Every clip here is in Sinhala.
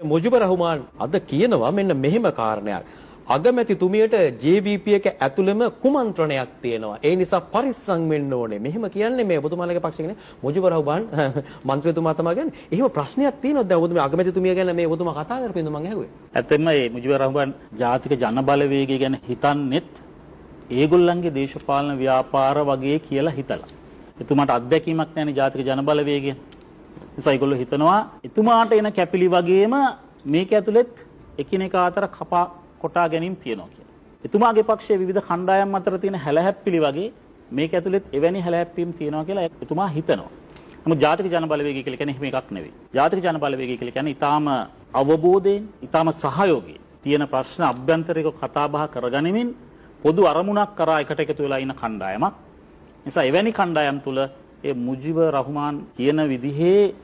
මුජිබුර් රහ්මාන් අද කියනවා මෙන්න මෙහෙම කාරණයක්. අගමැතිතුමියට JVP එක ඇතුළෙම කුමන්ත්‍රණයක් තියෙනවා. ඒ නිසා පරිස්සම් වෙන්න ඕනේ. මෙහෙම කියන්නේ මේ ඔබතුමාලගේ පක්ෂයේ මුජිබුර් රහ්මාන් මන්ත්‍රීතුමා තමයි කියන්නේ. එහෙම ප්‍රශ්නයක් තියෙනවා. දැන් ඔබතුමා අගමැතිතුමිය ගැන මේ ඔබතුමා කතා කරපින්ද මම ඇහුවේ. ඇත්තෙන්ම මේ මුජිබුර් රහ්මාන් ජාතික ජන බලවේගය ගැන හිතන්නේත් ඒගොල්ලන්ගේ දේශපාලන ව්‍යාපාර වගේ කියලා හිතලා. එතුමාට අත්දැකීමක් නැහැනේ ජාතික ජන බලවේගය. නිසා ඒගොල්ලෝ හිතනවා එතුමාට එන කැපිලි වගේම මේක ඇතුළෙත් එකිනෙකා අතර කපා කොටා ගැනීම තියෙනවා කියලා. එතුමාගේ පක්ෂයේ විවිධ කණ්ඩායම් අතර තියෙන හැලහැප්පිලි වගේ මේක ඇතුළෙත් එවැනි හැලහැප්පීම් තියෙනවා කියලා එතුමා හිතනවා. නමුත් ජාතික ජන බලවේගය කියලා කියන්නේ එහෙම එකක් නෙවෙයි. ජාතික ජන බලවේගය කියලා කියන්නේ ඊටාම අවබෝධයෙන්, ඊටාම සහයෝගයෙන් තියෙන ප්‍රශ්න අභ්‍යන්තරිකව කතා බහ කරගනිමින් පොදු අරමුණක් කරා එකට එකතු වෙලා ඉන්න කණ්ඩායමක්. නිසා එවැනි කණ්ඩායම් තුල ඒ මුජිබුර් රහ්මාන් කියන විදිහේ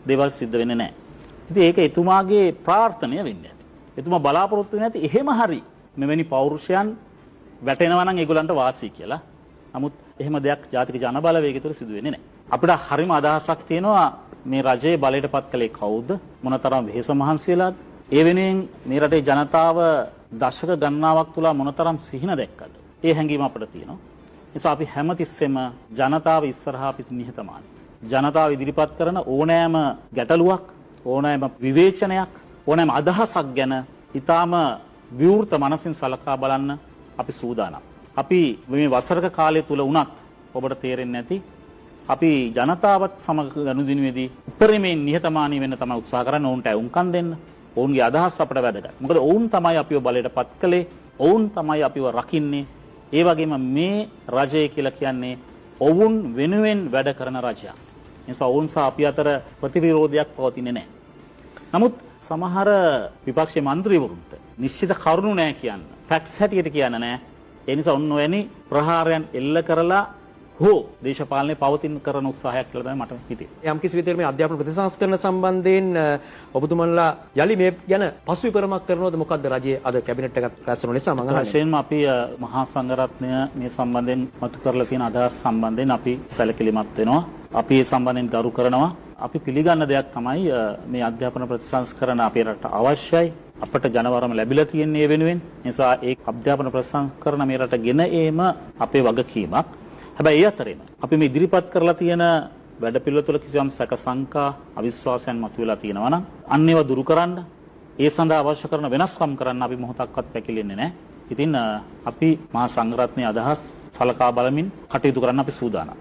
දේවල් සිද්ධ වෙන්නේ නැහැ. ඉතින් ඒක එතුමාගේ ප්‍රාර්ථනීය වෙන්නේ. එතුමා බලාපොරොත්තු වෙන්නේ නැති එහෙම හරි මෙවැනි පෞරුෂයන් වැටෙනවා නම් ඒගොල්ලන්ට වාසි කියලා. නමුත් එහෙම දෙයක් ජාතික ජන බලවේගය තුළ සිදු වෙන්නේ නැහැ. අපිට හරිම අදහසක් තියෙනවා මේ රජයේ බලයටපත් කළේ කවුද? මොනතරම් වෙහෙස මහන්සි වෙලාද? ඒ වෙනුවෙන් මේ රටේ ජනතාව දශක ගණනාවක් තුල මොනතරම් සිහින දැක්කද? ඒ හැඟීම අපිට තියෙනවා. නිසා අපි හැමතිස්සෙම ජනතාව ඉස්සරහා අපි නිහතමානී. ජනතාව ඉදිරිපත් කරන ඕනෑම ගැටලුවක්, ඕනෑම විවේචනයක්, ඕනෑම අදහසක් ගැන ඊටාම විවෘත මනසින් සලකා බලන්න අපි සූදානම්. අපි මේ වසරක කාලය තුල වුණත් ඔබට තේරෙන්නේ නැති අපි ජනතාවත් සමග ගනුදෙනුවේදී උපරිමයෙන් නිහතමානී වෙන්න තමයි උත්සාහ කරන්නේ. ඔවුන්ට උන්කම් දෙන්න. ඔවුන්ගේ අදහස් අපට වැදගත්. මොකද ඔවුන් තමයි අපිව බලයටපත් කළේ. ඔවුන් තමයි අපිව රකින්නේ. ඒ වගේම මේ රජය කියලා කියන්නේ ඔවුන් වෙනුවෙන් වැඩ කරන රජයක්. නිසා ඔවුන් සහ අපි අතර ප්‍රතිවිරෝධයක් පවතින්නේ නැහැ. නමුත් සමහර විපක්ෂයේ മന്ത്രിවරුන්ට නිශ්චිත කරුණු නැහැ කියන්න. ෆැක්ට්ස් හැටියට කියන්න නැහැ. ඒ නිසා ඔන්න ඔයනි ප්‍රහාරයන් එල්ල කරලා හෝ දේශපාලනය පවතින කරන උත්සාහයක් කියලා තමයි මට හිතෙන්නේ. යම් කිසි විදිහකට මේ අධ්‍යාපන ප්‍රතිසංස්කරණ සම්බන්ධයෙන් ඔබතුමන්ලා යලි මේ ගැන පසුවිපරමක් කරනවද? මොකද්ද රජයේ අද කැබිනට් එකත් රැස් වෙන නිසා මම අහන්නේ. විශේෂයෙන්ම අපි මහා සංඝරත්නය මේ සම්බන්ධයෙන් මතු කරලා තියෙන අදහස් සම්බන්ධයෙන් අපි සැලකිලිමත් වෙනවා. අපි ඒ සම්බන්ධයෙන් ගරු කරනවා. අපි පිළිගන්න දෙයක් තමයි මේ අධ්‍යාපන ප්‍රතිසංස්කරණ අපේ රටට අවශ්‍යයි. අපට ජනවරම ලැබිලා තියෙන්නේ වෙනුවෙන්. නිසා ඒ අධ්‍යාපන ප්‍රතිසංස්කරණ මේ රට ගෙන ඒම අපේ වගකීමක්. හැබැයි ඒ අතරින් අපි මේ ඉදිරිපත් කරලා තියෙන වැඩපිළිවෙල තුළ කිසියම් සැක සංකා අවිශ්වාසයන් මතුවලා තියෙනවා නම් අන්න ඒවා දුරු කරන්න, ඒ සඳහා අවශ්‍ය කරන වෙනස්කම් කරන්න අපි මොහොතක්වත් පැකිලෙන්නේ නැහැ. ඉතින් අපි මහා සංඝරත්නයේ අදහස් සලකා බලමින් කටයුතු කරන්න අපි සූදානම්.